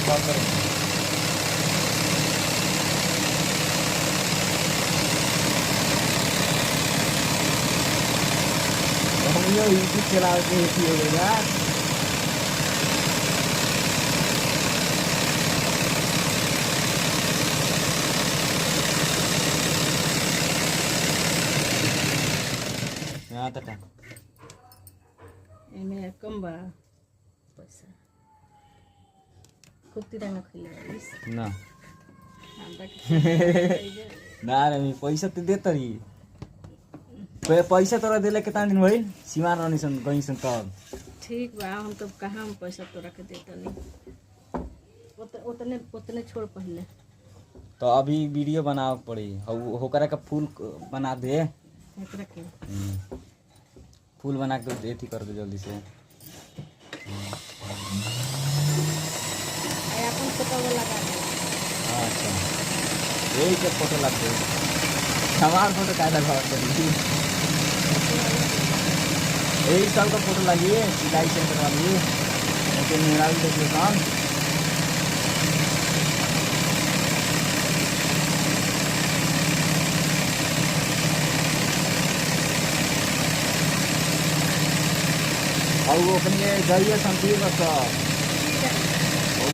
Call करेंगे। हम ये यूट्यूब चला के ही हो गया। यहाँ तक एमे कम बा पैसा खूब तिरंगा खइले बारिस ना हमरा के ना रे पैसा तो देता रही पैसा तोरा दिले कितना दिन भइल सीमान रहनी सन गई सन तब ठीक बा हम तो कहाँ हम पैसा तोरा के देता नहीं उतने उतने छोड़ पहले तो अभी वीडियो बनावे पड़ी होकरा का फूल बना दे एकरा के फूल बना के एथी कर दे जल्दी से अपन फोटो लगा दे। अच्छा यही के फोटो लग दे हमार फोटो का लगा करी यही साल का फोटो लगी सिलाई सेंटर वाली ओके मेरा भी देख लो काम और वो अपने जाइए संदीप सब